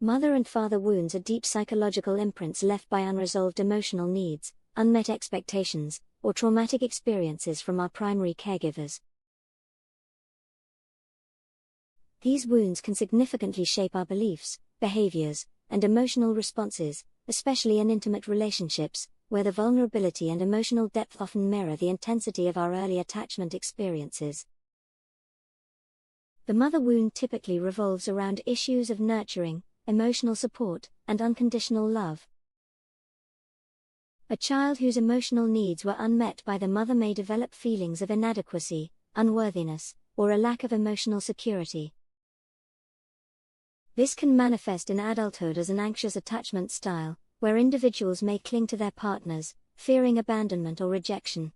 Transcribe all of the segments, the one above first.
Mother and father wounds are deep psychological imprints left by unresolved emotional needs, unmet expectations, or traumatic experiences from our primary caregivers. These wounds can significantly shape our beliefs, behaviors, and emotional responses, especially in intimate relationships, where the vulnerability and emotional depth often mirror the intensity of our early attachment experiences. The mother wound typically revolves around issues of nurturing, emotional support, and unconditional love. A child whose emotional needs were unmet by the mother may develop feelings of inadequacy, unworthiness, or a lack of emotional security. This can manifest in adulthood as an anxious attachment style, where individuals may cling to their partners, fearing abandonment or rejection.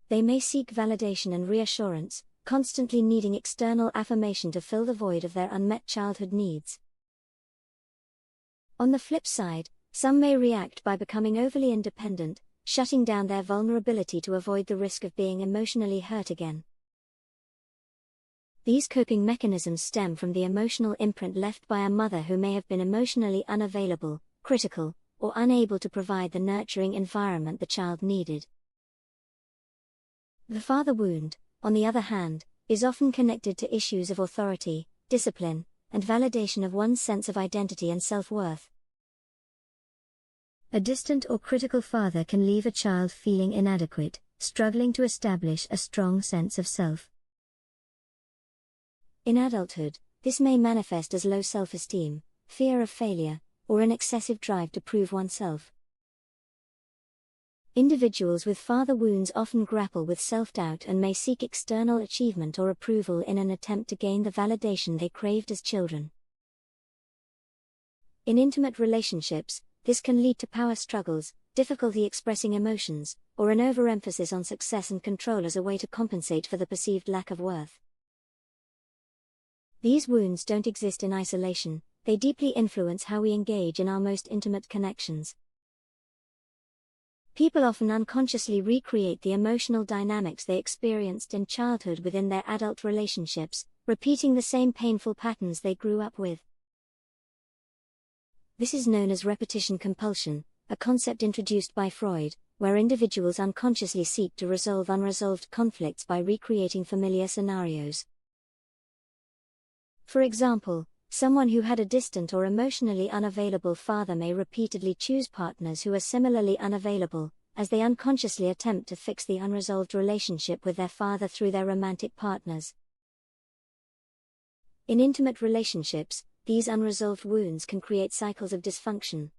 They may seek validation and reassurance, constantly needing external affirmation to fill the void of their unmet childhood needs. On the flip side, some may react by becoming overly independent, shutting down their vulnerability to avoid the risk of being emotionally hurt again. These coping mechanisms stem from the emotional imprint left by a mother who may have been emotionally unavailable, critical, or unable to provide the nurturing environment the child needed. The father wound, on the other hand, is often connected to issues of authority, discipline, and validation of one's sense of identity and self-worth. A distant or critical father can leave a child feeling inadequate, struggling to establish a strong sense of self. In adulthood, this may manifest as low self-esteem, fear of failure, or an excessive drive to prove oneself. Individuals with father wounds often grapple with self-doubt and may seek external achievement or approval in an attempt to gain the validation they craved as children. In intimate relationships, this can lead to power struggles, difficulty expressing emotions, or an overemphasis on success and control as a way to compensate for the perceived lack of worth. These wounds don't exist in isolation, they deeply influence how we engage in our most intimate connections. People often unconsciously recreate the emotional dynamics they experienced in childhood within their adult relationships, repeating the same painful patterns they grew up with. This is known as repetition compulsion, a concept introduced by Freud, where individuals unconsciously seek to resolve unresolved conflicts by recreating familiar scenarios. For example, someone who had a distant or emotionally unavailable father may repeatedly choose partners who are similarly unavailable, as they unconsciously attempt to fix the unresolved relationship with their father through their romantic partners. In intimate relationships, these unresolved wounds can create cycles of dysfunction.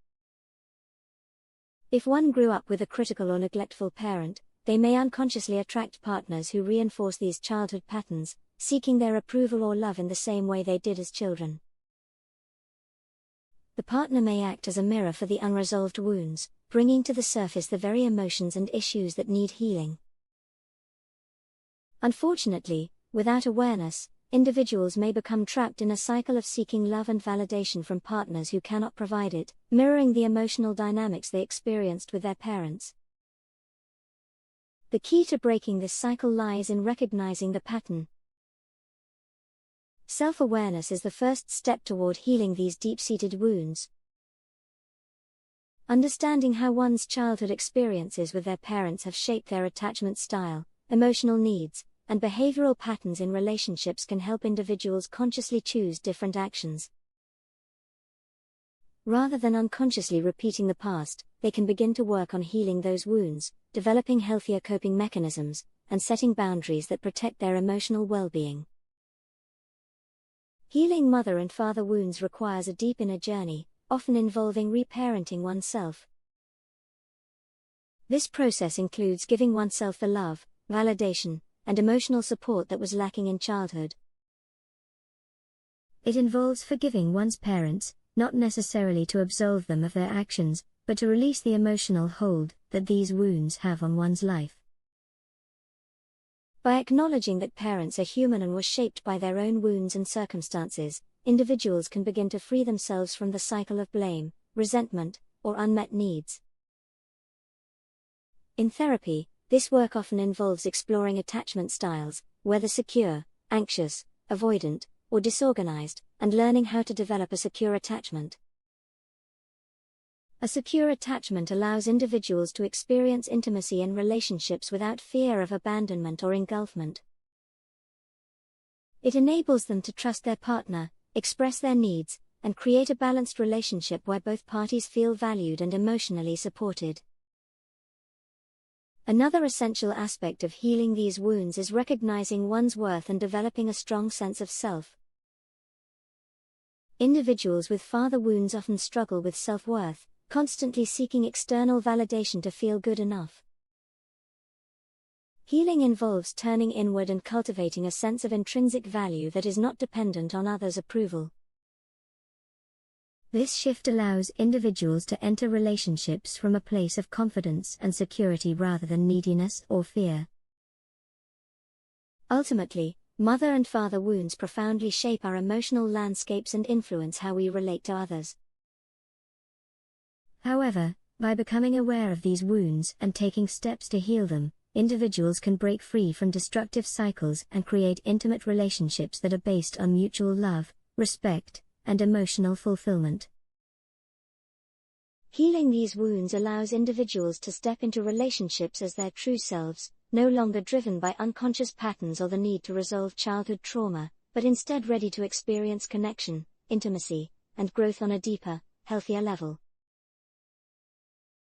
If one grew up with a critical or neglectful parent, they may unconsciously attract partners who reinforce these childhood patterns, seeking their approval or love in the same way they did as children. The partner may act as a mirror for the unresolved wounds, bringing to the surface the very emotions and issues that need healing. Unfortunately, without awareness, individuals may become trapped in a cycle of seeking love and validation from partners who cannot provide it, mirroring the emotional dynamics they experienced with their parents. The key to breaking this cycle lies in recognizing the pattern. Self-awareness is the first step toward healing these deep-seated wounds. Understanding how one's childhood experiences with their parents have shaped their attachment style, emotional needs, and behavioral patterns in relationships can help individuals consciously choose different actions. Rather than unconsciously repeating the past, they can begin to work on healing those wounds, developing healthier coping mechanisms, and setting boundaries that protect their emotional well-being. Healing mother and father wounds requires a deep inner journey, often involving reparenting oneself. This process includes giving oneself the love, validation, and emotional support that was lacking in childhood. It involves forgiving one's parents, not necessarily to absolve them of their actions, but to release the emotional hold that these wounds have on one's life. By acknowledging that parents are human and were shaped by their own wounds and circumstances, individuals can begin to free themselves from the cycle of blame, resentment, or unmet needs. In therapy, this work often involves exploring attachment styles, whether secure, anxious, avoidant, or disorganized, and learning how to develop a secure attachment. A secure attachment allows individuals to experience intimacy in relationships without fear of abandonment or engulfment. It enables them to trust their partner, express their needs, and create a balanced relationship where both parties feel valued and emotionally supported. Another essential aspect of healing these wounds is recognizing one's worth and developing a strong sense of self. Individuals with father wounds often struggle with self-worth, constantly seeking external validation to feel good enough. Healing involves turning inward and cultivating a sense of intrinsic value that is not dependent on others' approval. This shift allows individuals to enter relationships from a place of confidence and security rather than neediness or fear. Ultimately, mother and father wounds profoundly shape our emotional landscapes and influence how we relate to others. However, by becoming aware of these wounds and taking steps to heal them, individuals can break free from destructive cycles and create intimate relationships that are based on mutual love, respect, and emotional fulfillment. Healing these wounds allows individuals to step into relationships as their true selves, no longer driven by unconscious patterns or the need to resolve childhood trauma, but instead ready to experience connection, intimacy, and growth on a deeper, healthier level.